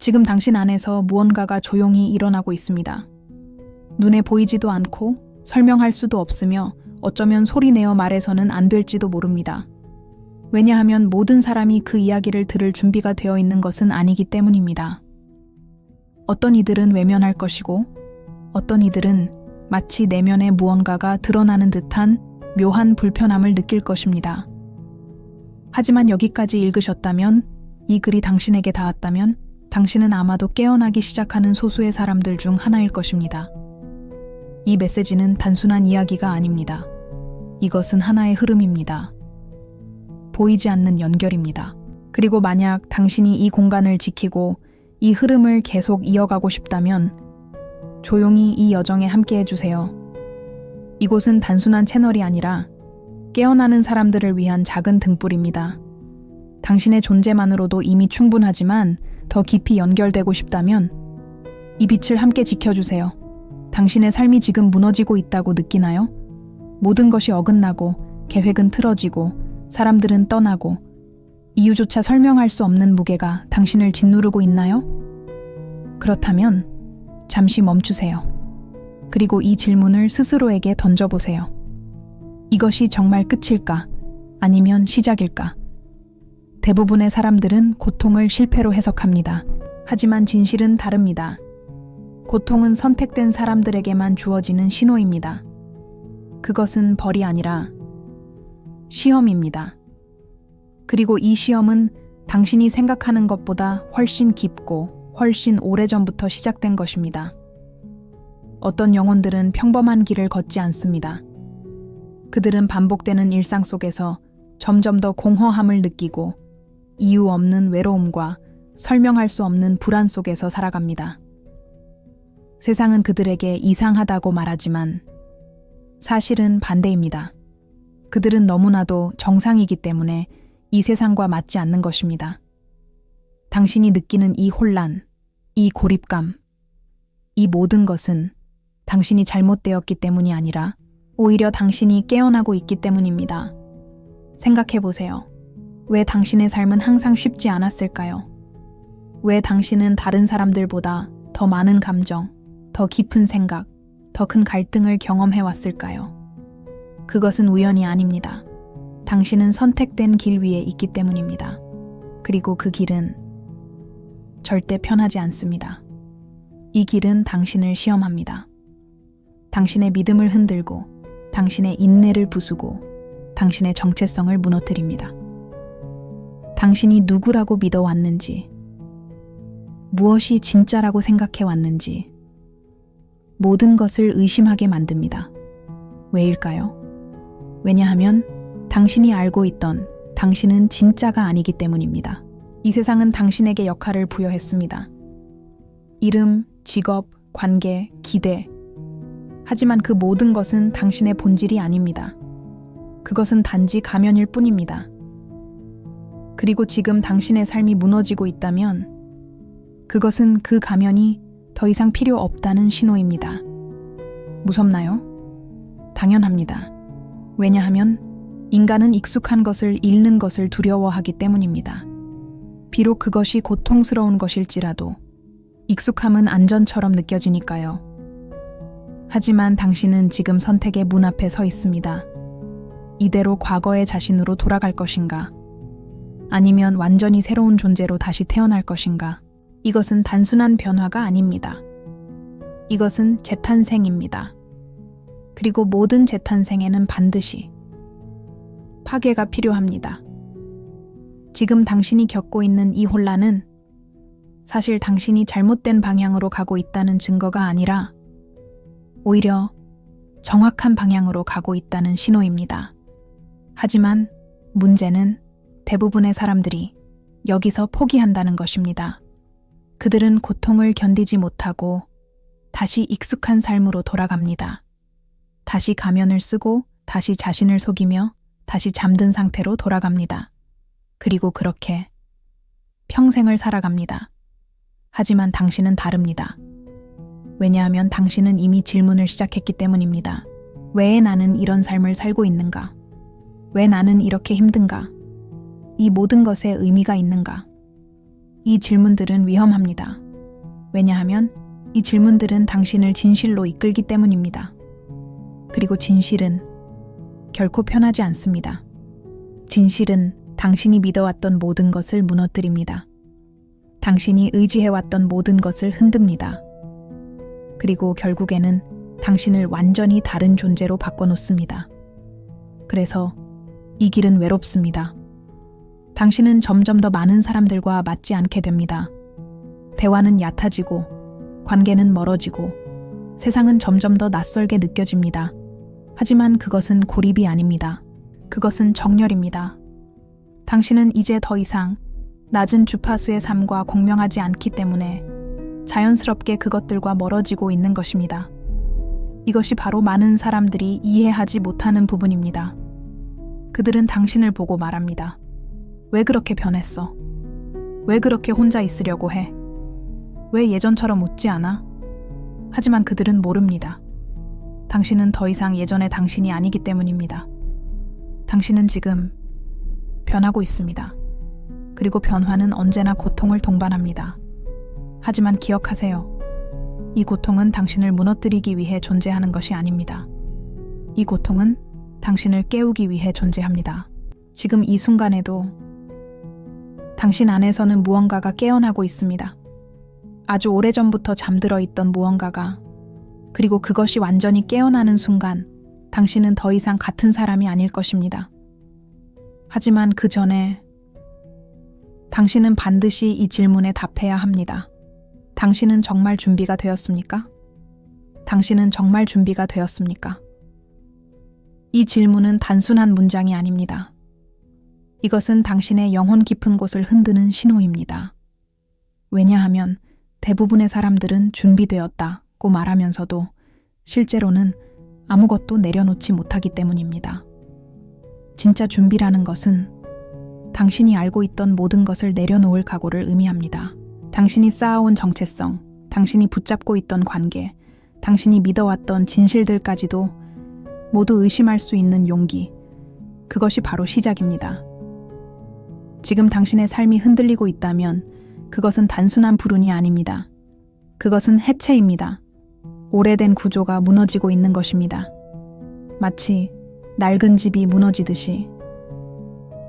지금 당신 안에서 무언가가 조용히 일어나고 있습니다. 눈에 보이지도 않고 설명할 수도 없으며 어쩌면 소리내어 말해서는 안 될지도 모릅니다. 왜냐하면 모든 사람이 그 이야기를 들을 준비가 되어 있는 것은 아니기 때문입니다. 어떤 이들은 외면할 것이고 어떤 이들은 마치 내면에 무언가가 드러나는 듯한 묘한 불편함을 느낄 것입니다. 하지만 여기까지 읽으셨다면, 이 글이 당신에게 닿았다면 당신은 아마도 깨어나기 시작하는 소수의 사람들 중 하나일 것입니다. 이 메시지는 단순한 이야기가 아닙니다. 이것은 하나의 흐름입니다. 보이지 않는 연결입니다. 그리고 만약 당신이 이 공간을 지키고 이 흐름을 계속 이어가고 싶다면 조용히 이 여정에 함께 해주세요. 이곳은 단순한 채널이 아니라 깨어나는 사람들을 위한 작은 등불입니다. 당신의 존재만으로도 이미 충분하지만 더 깊이 연결되고 싶다면 이 빛을 함께 지켜주세요. 당신의 삶이 지금 무너지고 있다고 느끼나요? 모든 것이 어긋나고 계획은 틀어지고 사람들은 떠나고 이유조차 설명할 수 없는 무게가 당신을 짓누르고 있나요? 그렇다면 잠시 멈추세요. 그리고 이 질문을 스스로에게 던져보세요. 이것이 정말 끝일까? 아니면 시작일까? 대부분의 사람들은 고통을 실패로 해석합니다. 하지만 진실은 다릅니다. 고통은 선택된 사람들에게만 주어지는 신호입니다. 그것은 벌이 아니라 시험입니다. 그리고 이 시험은 당신이 생각하는 것보다 훨씬 깊고 훨씬 오래전부터 시작된 것입니다. 어떤 영혼들은 평범한 길을 걷지 않습니다. 그들은 반복되는 일상 속에서 점점 더 공허함을 느끼고 이유 없는 외로움과 설명할 수 없는 불안 속에서 살아갑니다. 세상은 그들에게 이상하다고 말하지만 사실은 반대입니다. 그들은 너무나도 정상이기 때문에 이 세상과 맞지 않는 것입니다. 당신이 느끼는 이 혼란, 이 고립감, 이 모든 것은 당신이 잘못되었기 때문이 아니라 오히려 당신이 깨어나고 있기 때문입니다. 생각해 보세요. 왜 당신의 삶은 항상 쉽지 않았을까요? 왜 당신은 다른 사람들보다 더 많은 감정, 더 깊은 생각, 더 큰 갈등을 경험해 왔을까요? 그것은 우연이 아닙니다. 당신은 선택된 길 위에 있기 때문입니다. 그리고 그 길은 절대 편하지 않습니다. 이 길은 당신을 시험합니다. 당신의 믿음을 흔들고 당신의 인내를 부수고 당신의 정체성을 무너뜨립니다. 당신이 누구라고 믿어왔는지, 무엇이 진짜라고 생각해왔는지 모든 것을 의심하게 만듭니다. 왜일까요? 왜냐하면 당신이 알고 있던 당신은 진짜가 아니기 때문입니다. 이 세상은 당신에게 역할을 부여했습니다. 이름, 직업, 관계, 기대. 하지만 그 모든 것은 당신의 본질이 아닙니다. 그것은 단지 가면일 뿐입니다. 그리고 지금 당신의 삶이 무너지고 있다면 그것은 그 가면이 더 이상 필요 없다는 신호입니다. 무섭나요? 당연합니다. 왜냐하면 인간은 익숙한 것을 잃는 것을 두려워하기 때문입니다. 비록 그것이 고통스러운 것일지라도 익숙함은 안전처럼 느껴지니까요. 하지만 당신은 지금 선택의 문 앞에 서 있습니다. 이대로 과거의 자신으로 돌아갈 것인가? 아니면 완전히 새로운 존재로 다시 태어날 것인가? 이것은 단순한 변화가 아닙니다. 이것은 재탄생입니다. 그리고 모든 재탄생에는 반드시 파괴가 필요합니다. 지금 당신이 겪고 있는 이 혼란은 사실 당신이 잘못된 방향으로 가고 있다는 증거가 아니라 오히려 정확한 방향으로 가고 있다는 신호입니다. 하지만 문제는 대부분의 사람들이 여기서 포기한다는 것입니다. 그들은 고통을 견디지 못하고 다시 익숙한 삶으로 돌아갑니다. 다시 가면을 쓰고 다시 자신을 속이며 다시 잠든 상태로 돌아갑니다. 그리고 그렇게 평생을 살아갑니다. 하지만 당신은 다릅니다. 왜냐하면 당신은 이미 질문을 시작했기 때문입니다. 왜 나는 이런 삶을 살고 있는가? 왜 나는 이렇게 힘든가? 이 모든 것에 의미가 있는가? 이 질문들은 위험합니다. 왜냐하면 이 질문들은 당신을 진실로 이끌기 때문입니다. 그리고 진실은 결코 편하지 않습니다. 진실은 당신이 믿어왔던 모든 것을 무너뜨립니다. 당신이 의지해왔던 모든 것을 흔듭니다. 그리고 결국에는 당신을 완전히 다른 존재로 바꿔놓습니다. 그래서 이 길은 외롭습니다. 당신은 점점 더 많은 사람들과 맞지 않게 됩니다. 대화는 얕아지고, 관계는 멀어지고, 세상은 점점 더 낯설게 느껴집니다. 하지만 그것은 고립이 아닙니다. 그것은 정렬입니다. 당신은 이제 더 이상 낮은 주파수의 삶과 공명하지 않기 때문에 자연스럽게 그것들과 멀어지고 있는 것입니다. 이것이 바로 많은 사람들이 이해하지 못하는 부분입니다. 그들은 당신을 보고 말합니다. 왜 그렇게 변했어? 왜 그렇게 혼자 있으려고 해? 왜 예전처럼 웃지 않아? 하지만 그들은 모릅니다. 당신은 더 이상 예전의 당신이 아니기 때문입니다. 당신은 지금 변하고 있습니다. 그리고 변화는 언제나 고통을 동반합니다. 하지만 기억하세요. 이 고통은 당신을 무너뜨리기 위해 존재하는 것이 아닙니다. 이 고통은 당신을 깨우기 위해 존재합니다. 지금 이 순간에도 당신 안에서는 무언가가 깨어나고 있습니다. 아주 오래전부터 잠들어 있던 무언가가, 그리고 그것이 완전히 깨어나는 순간 당신은 더 이상 같은 사람이 아닐 것입니다. 하지만 그 전에 당신은 반드시 이 질문에 답해야 합니다. 당신은 정말 준비가 되었습니까? 당신은 정말 준비가 되었습니까? 이 질문은 단순한 문장이 아닙니다. 이것은 당신의 영혼 깊은 곳을 흔드는 신호입니다. 왜냐하면 대부분의 사람들은 준비되었다고 말하면서도 실제로는 아무것도 내려놓지 못하기 때문입니다. 진짜 준비라는 것은 당신이 알고 있던 모든 것을 내려놓을 각오를 의미합니다. 당신이 쌓아온 정체성, 당신이 붙잡고 있던 관계, 당신이 믿어왔던 진실들까지도 모두 의심할 수 있는 용기, 그것이 바로 시작입니다. 지금 당신의 삶이 흔들리고 있다면 그것은 단순한 불운이 아닙니다. 그것은 해체입니다. 오래된 구조가 무너지고 있는 것입니다. 마치 낡은 집이 무너지듯이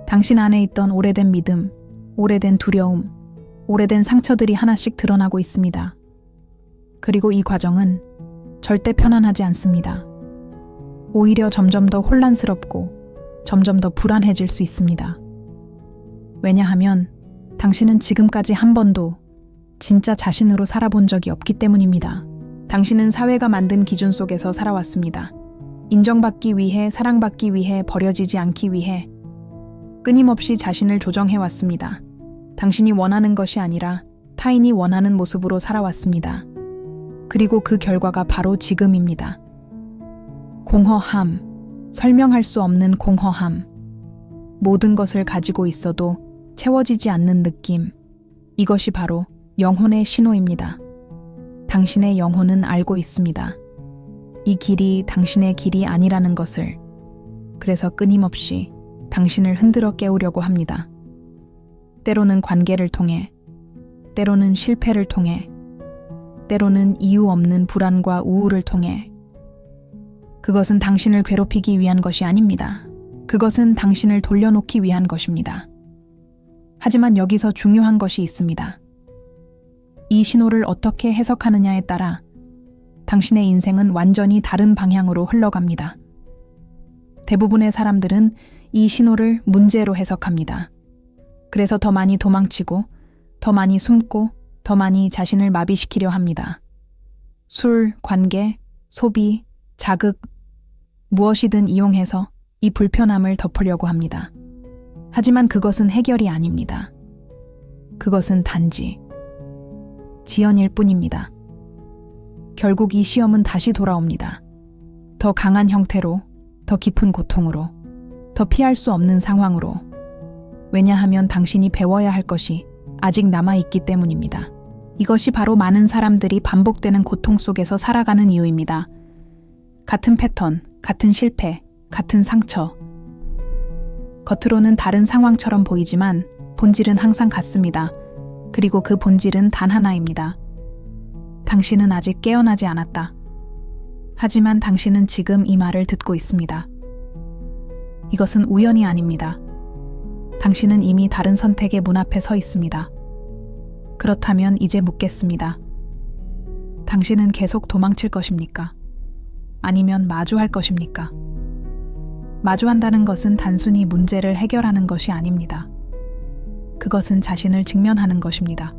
당신 안에 있던 오래된 믿음, 오래된 두려움, 오래된 상처들이 하나씩 드러나고 있습니다. 그리고 이 과정은 절대 편안하지 않습니다. 오히려 점점 더 혼란스럽고 점점 더 불안해질 수 있습니다. 왜냐하면 당신은 지금까지 한 번도 진짜 자신으로 살아본 적이 없기 때문입니다. 당신은 사회가 만든 기준 속에서 살아왔습니다. 인정받기 위해, 사랑받기 위해, 버려지지 않기 위해 끊임없이 자신을 조정해왔습니다. 당신이 원하는 것이 아니라 타인이 원하는 모습으로 살아왔습니다. 그리고 그 결과가 바로 지금입니다. 공허함, 설명할 수 없는 공허함, 모든 것을 가지고 있어도 채워지지 않는 느낌, 이것이 바로 영혼의 신호입니다. 당신의 영혼은 알고 있습니다. 이 길이 당신의 길이 아니라는 것을. 그래서 끊임없이 당신을 흔들어 깨우려고 합니다. 때로는 관계를 통해, 때로는 실패를 통해, 때로는 이유 없는 불안과 우울을 통해. 그것은 당신을 괴롭히기 위한 것이 아닙니다. 그것은 당신을 돌려놓기 위한 것입니다. 하지만 여기서 중요한 것이 있습니다. 이 신호를 어떻게 해석하느냐에 따라 당신의 인생은 완전히 다른 방향으로 흘러갑니다. 대부분의 사람들은 이 신호를 문제로 해석합니다. 그래서 더 많이 도망치고, 더 많이 숨고, 더 많이 자신을 마비시키려 합니다. 술, 관계, 소비, 자극, 무엇이든 이용해서 이 불편함을 덮으려고 합니다. 하지만 그것은 해결이 아닙니다. 그것은 단지 지연일 뿐입니다. 결국 이 시험은 다시 돌아옵니다. 더 강한 형태로, 더 깊은 고통으로, 더 피할 수 없는 상황으로. 왜냐하면 당신이 배워야 할 것이 아직 남아있기 때문입니다. 이것이 바로 많은 사람들이 반복되는 고통 속에서 살아가는 이유입니다. 같은 패턴, 같은 실패, 같은 상처. 겉으로는 다른 상황처럼 보이지만 본질은 항상 같습니다. 그리고 그 본질은 단 하나입니다. 당신은 아직 깨어나지 않았다. 하지만 당신은 지금 이 말을 듣고 있습니다. 이것은 우연이 아닙니다. 당신은 이미 다른 선택의 문 앞에 서 있습니다. 그렇다면 이제 묻겠습니다. 당신은 계속 도망칠 것입니까? 아니면 마주할 것입니까? 마주한다는 것은 단순히 문제를 해결하는 것이 아닙니다. 그것은 자신을 직면하는 것입니다.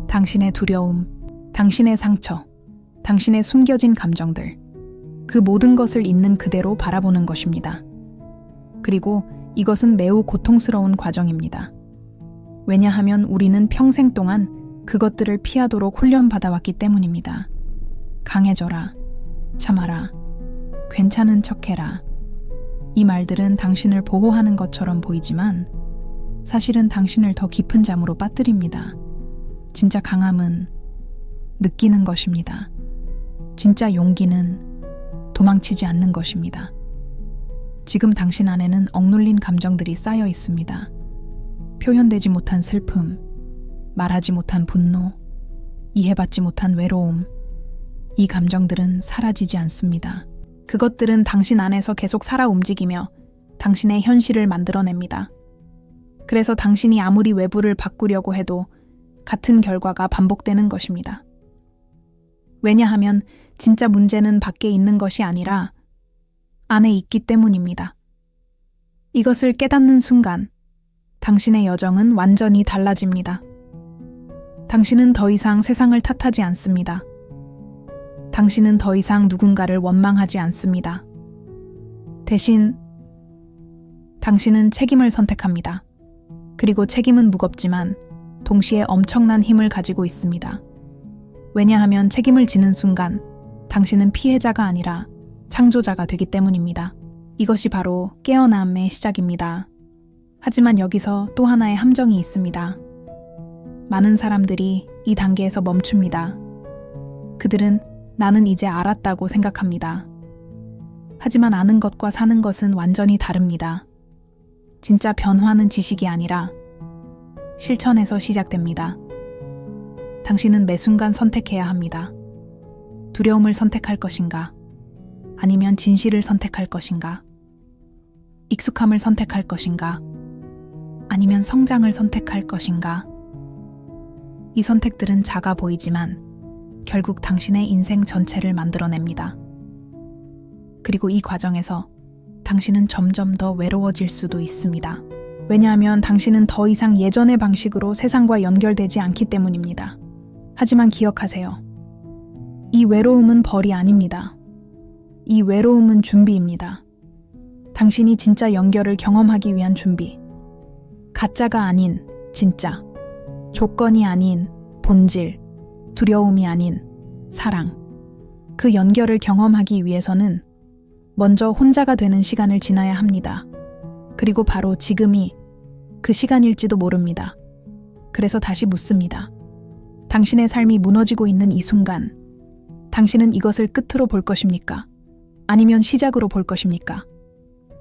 당신의 두려움, 당신의 상처, 당신의 숨겨진 감정들, 그 모든 것을 있는 그대로 바라보는 것입니다. 그리고 이것은 매우 고통스러운 과정입니다. 왜냐하면 우리는 평생 동안 그것들을 피하도록 훈련받아왔기 때문입니다. 강해져라, 참아라, 괜찮은 척해라. 이 말들은 당신을 보호하는 것처럼 보이지만 사실은 당신을 더 깊은 잠으로 빠뜨립니다. 진짜 강함은 느끼는 것입니다. 진짜 용기는 도망치지 않는 것입니다. 지금 당신 안에는 억눌린 감정들이 쌓여 있습니다. 표현되지 못한 슬픔, 말하지 못한 분노, 이해받지 못한 외로움. 이 감정들은 사라지지 않습니다. 그것들은 당신 안에서 계속 살아 움직이며 당신의 현실을 만들어냅니다. 그래서 당신이 아무리 외부를 바꾸려고 해도 같은 결과가 반복되는 것입니다. 왜냐하면 진짜 문제는 밖에 있는 것이 아니라 안에 있기 때문입니다. 이것을 깨닫는 순간 당신의 여정은 완전히 달라집니다. 당신은 더 이상 세상을 탓하지 않습니다. 당신은 더 이상 누군가를 원망하지 않습니다. 대신 당신은 책임을 선택합니다. 그리고 책임은 무겁지만 동시에 엄청난 힘을 가지고 있습니다. 왜냐하면 책임을 지는 순간 당신은 피해자가 아니라 창조자가 되기 때문입니다. 이것이 바로 깨어남의 시작입니다. 하지만 여기서 또 하나의 함정이 있습니다. 많은 사람들이 이 단계에서 멈춥니다. 그들은 나는 이제 알았다고 생각합니다. 하지만 아는 것과 사는 것은 완전히 다릅니다. 진짜 변화는 지식이 아니라 실천에서 시작됩니다. 당신은 매 순간 선택해야 합니다. 두려움을 선택할 것인가? 아니면 진실을 선택할 것인가? 익숙함을 선택할 것인가? 아니면 성장을 선택할 것인가? 이 선택들은 작아 보이지만 결국 당신의 인생 전체를 만들어냅니다. 그리고 이 과정에서 당신은 점점 더 외로워질 수도 있습니다. 왜냐하면 당신은 더 이상 예전의 방식으로 세상과 연결되지 않기 때문입니다. 하지만 기억하세요. 이 외로움은 벌이 아닙니다. 이 외로움은 준비입니다. 당신이 진짜 연결을 경험하기 위한 준비. 가짜가 아닌 진짜. 조건이 아닌 본질. 두려움이 아닌 사랑. 그 연결을 경험하기 위해서는 먼저 혼자가 되는 시간을 지나야 합니다. 그리고 바로 지금이 그 시간일지도 모릅니다. 그래서 다시 묻습니다. 당신의 삶이 무너지고 있는 이 순간, 당신은 이것을 끝으로 볼 것입니까? 아니면 시작으로 볼 것입니까?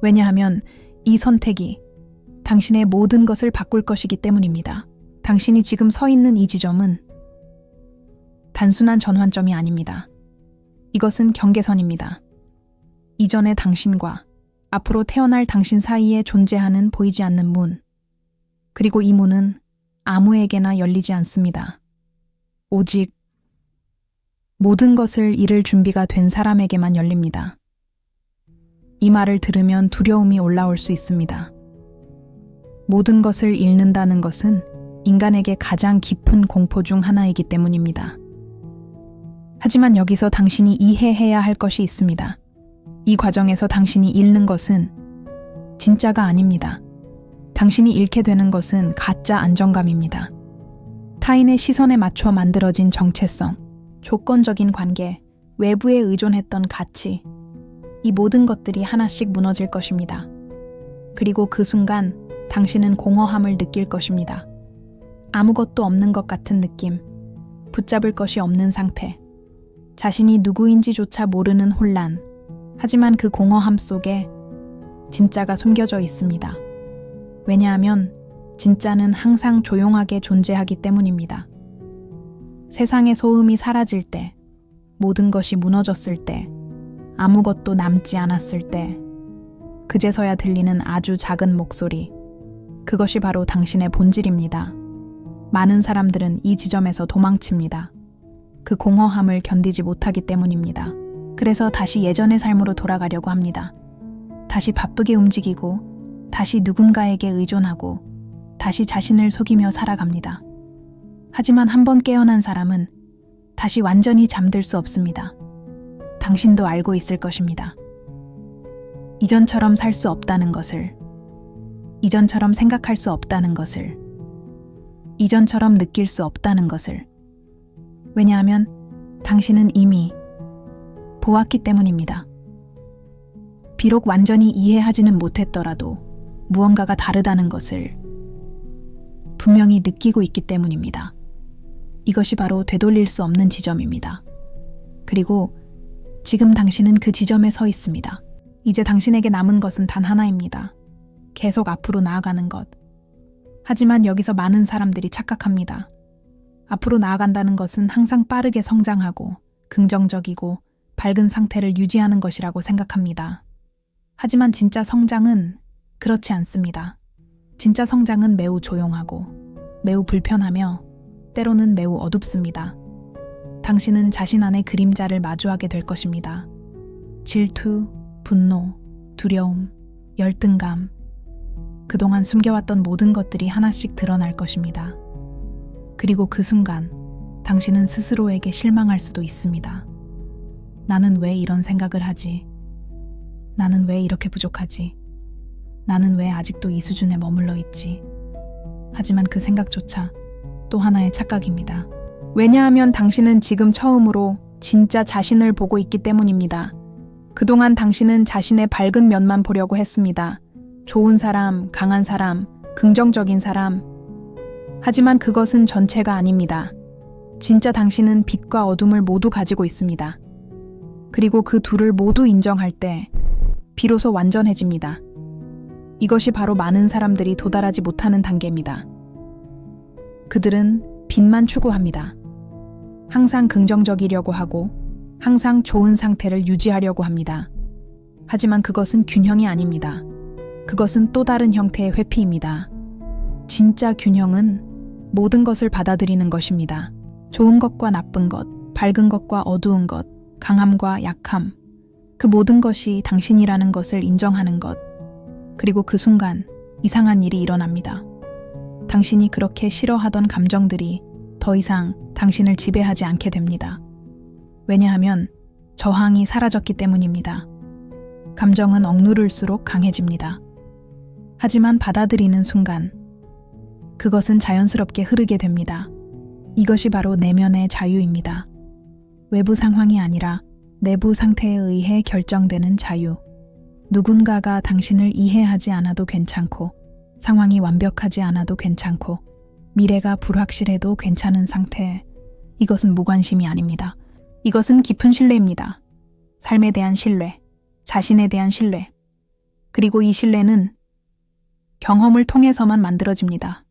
왜냐하면 이 선택이 당신의 모든 것을 바꿀 것이기 때문입니다. 당신이 지금 서 있는 이 지점은 단순한 전환점이 아닙니다. 이것은 경계선입니다. 이전의 당신과 앞으로 태어날 당신 사이에 존재하는 보이지 않는 문. 그리고 이 문은 아무에게나 열리지 않습니다. 오직 모든 것을 잃을 준비가 된 사람에게만 열립니다. 이 말을 들으면 두려움이 올라올 수 있습니다. 모든 것을 잃는다는 것은 인간에게 가장 깊은 공포 중 하나이기 때문입니다. 하지만 여기서 당신이 이해해야 할 것이 있습니다. 이 과정에서 당신이 잃는 것은 진짜가 아닙니다. 당신이 잃게 되는 것은 가짜 안정감입니다. 타인의 시선에 맞춰 만들어진 정체성, 조건적인 관계, 외부에 의존했던 가치, 이 모든 것들이 하나씩 무너질 것입니다. 그리고 그 순간 당신은 공허함을 느낄 것입니다. 아무것도 없는 것 같은 느낌, 붙잡을 것이 없는 상태, 자신이 누구인지조차 모르는 혼란. 하지만 그 공허함 속에 진짜가 숨겨져 있습니다. 왜냐하면 진짜는 항상 조용하게 존재하기 때문입니다. 세상의 소음이 사라질 때, 모든 것이 무너졌을 때, 아무것도 남지 않았을 때, 그제서야 들리는 아주 작은 목소리, 그것이 바로 당신의 본질입니다. 많은 사람들은 이 지점에서 도망칩니다. 그 공허함을 견디지 못하기 때문입니다. 그래서 다시 예전의 삶으로 돌아가려고 합니다. 다시 바쁘게 움직이고, 다시 누군가에게 의존하고, 다시 자신을 속이며 살아갑니다. 하지만 한번 깨어난 사람은 다시 완전히 잠들 수 없습니다. 당신도 알고 있을 것입니다. 이전처럼 살 수 없다는 것을, 이전처럼 생각할 수 없다는 것을, 이전처럼 느낄 수 없다는 것을. 왜냐하면 당신은 이미 보았기 때문입니다. 비록 완전히 이해하지는 못했더라도 무언가가 다르다는 것을 분명히 느끼고 있기 때문입니다. 이것이 바로 되돌릴 수 없는 지점입니다. 그리고 지금 당신은 그 지점에 서 있습니다. 이제 당신에게 남은 것은 단 하나입니다. 계속 앞으로 나아가는 것. 하지만 여기서 많은 사람들이 착각합니다. 앞으로 나아간다는 것은 항상 빠르게 성장하고 긍정적이고 밝은 상태를 유지하는 것이라고 생각합니다. 하지만 진짜 성장은 그렇지 않습니다. 진짜 성장은 매우 조용하고 매우 불편하며 때로는 매우 어둡습니다. 당신은 자신 안의 그림자를 마주하게 될 것입니다. 질투, 분노, 두려움, 열등감, 그동안 숨겨왔던 모든 것들이 하나씩 드러날 것입니다. 그리고 그 순간 당신은 스스로에게 실망할 수도 있습니다. 나는 왜 이런 생각을 하지? 나는 왜 이렇게 부족하지? 나는 왜 아직도 이 수준에 머물러 있지? 하지만 그 생각조차 또 하나의 착각입니다. 왜냐하면 당신은 지금 처음으로 진짜 자신을 보고 있기 때문입니다. 그동안 당신은 자신의 밝은 면만 보려고 했습니다. 좋은 사람, 강한 사람, 긍정적인 사람. 하지만 그것은 전체가 아닙니다. 진짜 당신은 빛과 어둠을 모두 가지고 있습니다. 그리고 그 둘을 모두 인정할 때 비로소 완전해집니다. 이것이 바로 많은 사람들이 도달하지 못하는 단계입니다. 그들은 빛만 추구합니다. 항상 긍정적이려고 하고 항상 좋은 상태를 유지하려고 합니다. 하지만 그것은 균형이 아닙니다. 그것은 또 다른 형태의 회피입니다. 진짜 균형은 모든 것을 받아들이는 것입니다. 좋은 것과 나쁜 것, 밝은 것과 어두운 것, 강함과 약함, 그 모든 것이 당신이라는 것을 인정하는 것. 그리고 그 순간 이상한 일이 일어납니다. 당신이 그렇게 싫어하던 감정들이 더 이상 당신을 지배하지 않게 됩니다. 왜냐하면 저항이 사라졌기 때문입니다. 감정은 억누를수록 강해집니다. 하지만 받아들이는 순간 그것은 자연스럽게 흐르게 됩니다. 이것이 바로 내면의 자유입니다. 외부 상황이 아니라 내부 상태에 의해 결정되는 자유. 누군가가 당신을 이해하지 않아도 괜찮고 상황이 완벽하지 않아도 괜찮고 미래가 불확실해도 괜찮은 상태. 이것은 무관심이 아닙니다. 이것은 깊은 신뢰입니다. 삶에 대한 신뢰, 자신에 대한 신뢰. 그리고 이 신뢰는 경험을 통해서만 만들어집니다.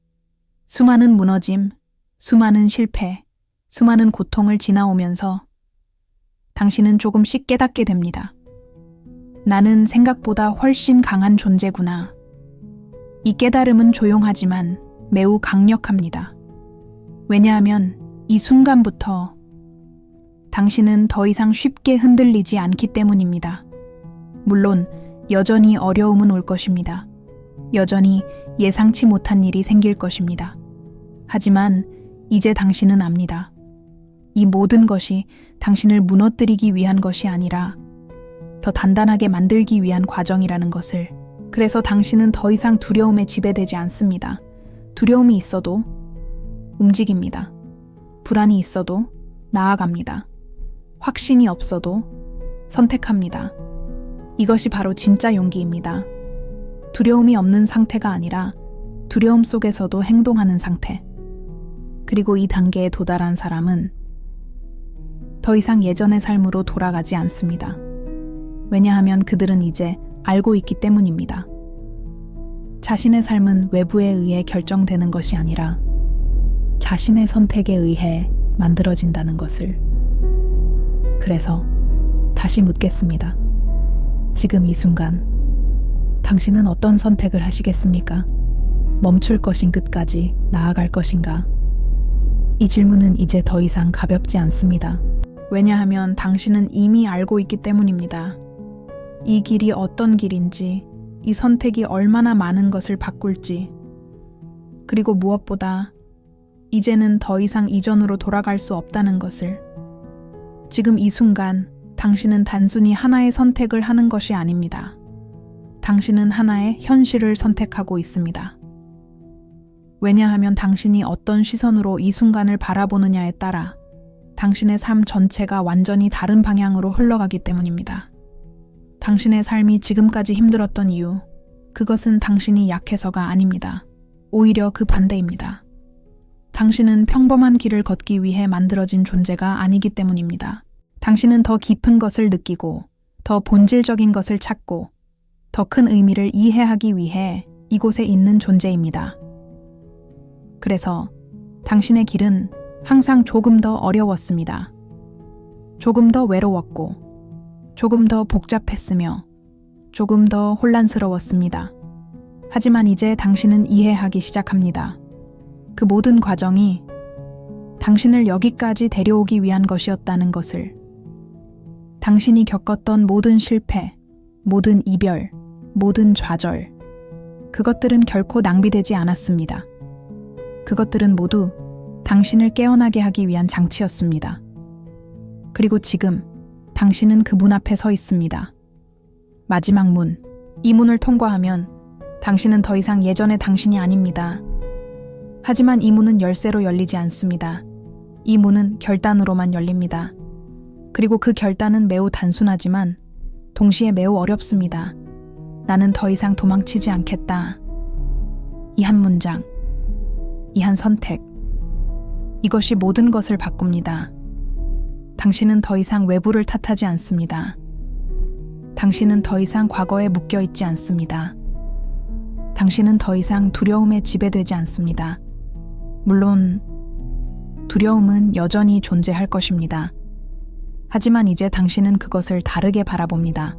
수많은 무너짐, 수많은 실패, 수많은 고통을 지나오면서 당신은 조금씩 깨닫게 됩니다. 나는 생각보다 훨씬 강한 존재구나. 이 깨달음은 조용하지만 매우 강력합니다. 왜냐하면 이 순간부터 당신은 더 이상 쉽게 흔들리지 않기 때문입니다. 물론 여전히 어려움은 올 것입니다. 여전히 예상치 못한 일이 생길 것입니다. 하지만 이제 당신은 압니다. 이 모든 것이 당신을 무너뜨리기 위한 것이 아니라 더 단단하게 만들기 위한 과정이라는 것을. 그래서 당신은 더 이상 두려움에 지배되지 않습니다. 두려움이 있어도 움직입니다. 불안이 있어도 나아갑니다. 확신이 없어도 선택합니다. 이것이 바로 진짜 용기입니다. 두려움이 없는 상태가 아니라 두려움 속에서도 행동하는 상태. 그리고 이 단계에 도달한 사람은 더 이상 예전의 삶으로 돌아가지 않습니다. 왜냐하면 그들은 이제 알고 있기 때문입니다. 자신의 삶은 외부에 의해 결정되는 것이 아니라 자신의 선택에 의해 만들어진다는 것을. 그래서 다시 묻겠습니다. 지금 이 순간 당신은 어떤 선택을 하시겠습니까? 멈출 것인 끝까지 나아갈 것인가? 이 질문은 이제 더 이상 가볍지 않습니다. 왜냐하면 당신은 이미 알고 있기 때문입니다. 이 길이 어떤 길인지, 이 선택이 얼마나 많은 것을 바꿀지, 그리고 무엇보다 이제는 더 이상 이전으로 돌아갈 수 없다는 것을. 지금 이 순간 당신은 단순히 하나의 선택을 하는 것이 아닙니다. 당신은 하나의 현실을 선택하고 있습니다. 왜냐하면 당신이 어떤 시선으로 이 순간을 바라보느냐에 따라 당신의 삶 전체가 완전히 다른 방향으로 흘러가기 때문입니다. 당신의 삶이 지금까지 힘들었던 이유, 그것은 당신이 약해서가 아닙니다. 오히려 그 반대입니다. 당신은 평범한 길을 걷기 위해 만들어진 존재가 아니기 때문입니다. 당신은 더 깊은 것을 느끼고, 더 본질적인 것을 찾고, 더 큰 의미를 이해하기 위해 이곳에 있는 존재입니다. 그래서 당신의 길은 항상 조금 더 어려웠습니다. 조금 더 외로웠고, 조금 더 복잡했으며, 조금 더 혼란스러웠습니다. 하지만 이제 당신은 이해하기 시작합니다. 그 모든 과정이 당신을 여기까지 데려오기 위한 것이었다는 것을. 당신이 겪었던 모든 실패, 모든 이별, 모든 좌절, 그것들은 결코 낭비되지 않았습니다. 그것들은 모두 당신을 깨어나게 하기 위한 장치였습니다. 그리고 지금 당신은 그 문 앞에 서 있습니다. 마지막 문. 이 문을 통과하면 당신은 더 이상 예전의 당신이 아닙니다. 하지만 이 문은 열쇠로 열리지 않습니다. 이 문은 결단으로만 열립니다. 그리고 그 결단은 매우 단순하지만 동시에 매우 어렵습니다. 나는 더 이상 도망치지 않겠다. 이 한 문장, 이 한 선택, 이것이 모든 것을 바꿉니다. 당신은 더 이상 외부를 탓하지 않습니다. 당신은 더 이상 과거에 묶여 있지 않습니다. 당신은 더 이상 두려움에 지배되지 않습니다. 물론 두려움은 여전히 존재할 것입니다. 하지만 이제 당신은 그것을 다르게 바라봅니다.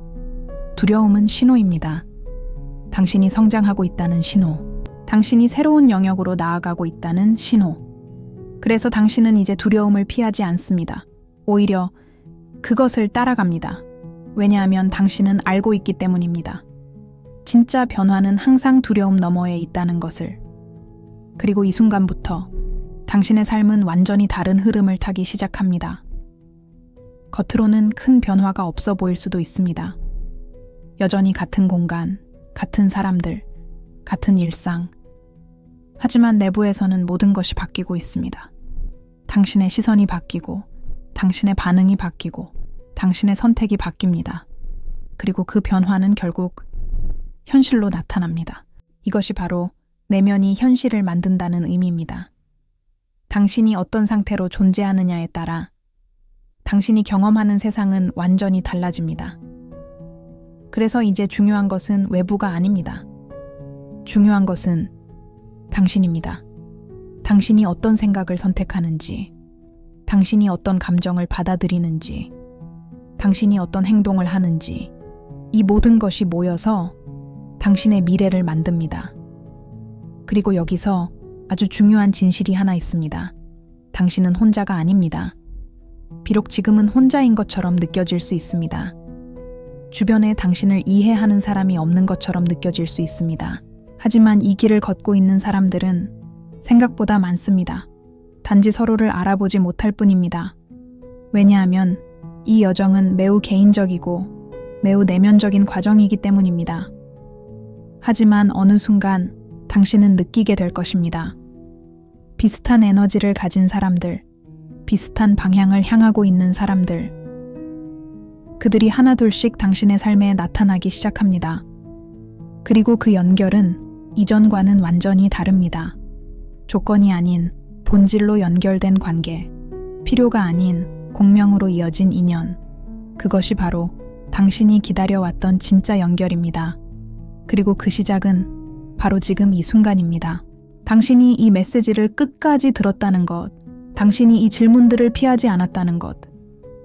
두려움은 신호입니다. 당신이 성장하고 있다는 신호. 당신이 새로운 영역으로 나아가고 있다는 신호. 그래서 당신은 이제 두려움을 피하지 않습니다. 오히려 그것을 따라갑니다. 왜냐하면 당신은 알고 있기 때문입니다. 진짜 변화는 항상 두려움 너머에 있다는 것을. 그리고 이 순간부터 당신의 삶은 완전히 다른 흐름을 타기 시작합니다. 겉으로는 큰 변화가 없어 보일 수도 있습니다. 여전히 같은 공간, 같은 사람들, 같은 일상. 하지만 내부에서는 모든 것이 바뀌고 있습니다. 당신의 시선이 바뀌고, 당신의 반응이 바뀌고, 당신의 선택이 바뀝니다. 그리고 그 변화는 결국 현실로 나타납니다. 이것이 바로 내면이 현실을 만든다는 의미입니다. 당신이 어떤 상태로 존재하느냐에 따라 당신이 경험하는 세상은 완전히 달라집니다. 그래서 이제 중요한 것은 외부가 아닙니다. 중요한 것은 당신입니다. 당신이 어떤 생각을 선택하는지, 당신이 어떤 감정을 받아들이는지, 당신이 어떤 행동을 하는지, 이 모든 것이 모여서 당신의 미래를 만듭니다. 그리고 여기서 아주 중요한 진실이 하나 있습니다. 당신은 혼자가 아닙니다. 비록 지금은 혼자인 것처럼 느껴질 수 있습니다. 주변에 당신을 이해하는 사람이 없는 것처럼 느껴질 수 있습니다. 하지만 이 길을 걷고 있는 사람들은 생각보다 많습니다. 단지 서로를 알아보지 못할 뿐입니다. 왜냐하면 이 여정은 매우 개인적이고 매우 내면적인 과정이기 때문입니다. 하지만 어느 순간 당신은 느끼게 될 것입니다. 비슷한 에너지를 가진 사람들, 비슷한 방향을 향하고 있는 사람들, 그들이 하나둘씩 당신의 삶에 나타나기 시작합니다. 그리고 그 연결은 이전과는 완전히 다릅니다. 조건이 아닌 본질로 연결된 관계, 필요가 아닌 공명으로 이어진 인연, 그것이 바로 당신이 기다려왔던 진짜 연결입니다. 그리고 그 시작은 바로 지금 이 순간입니다. 당신이 이 메시지를 끝까지 들었다는 것, 당신이 이 질문들을 피하지 않았다는 것,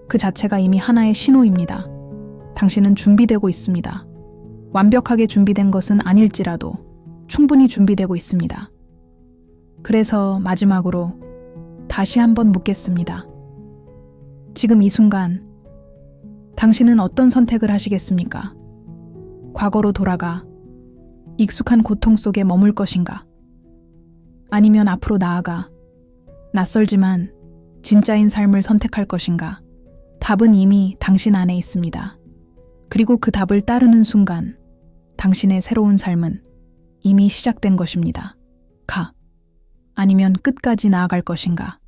그 자체가 이미 하나의 신호입니다. 당신은 준비되고 있습니다. 완벽하게 준비된 것은 아닐지라도 충분히 준비되고 있습니다. 그래서 마지막으로 다시 한번 묻겠습니다. 지금 이 순간, 당신은 어떤 선택을 하시겠습니까? 과거로 돌아가 익숙한 고통 속에 머물 것인가? 아니면 앞으로 나아가 낯설지만 진짜인 삶을 선택할 것인가? 답은 이미 당신 안에 있습니다. 그리고 그 답을 따르는 순간 당신의 새로운 삶은 이미 시작된 것입니다. 아니면 끝까지 나아갈 것인가?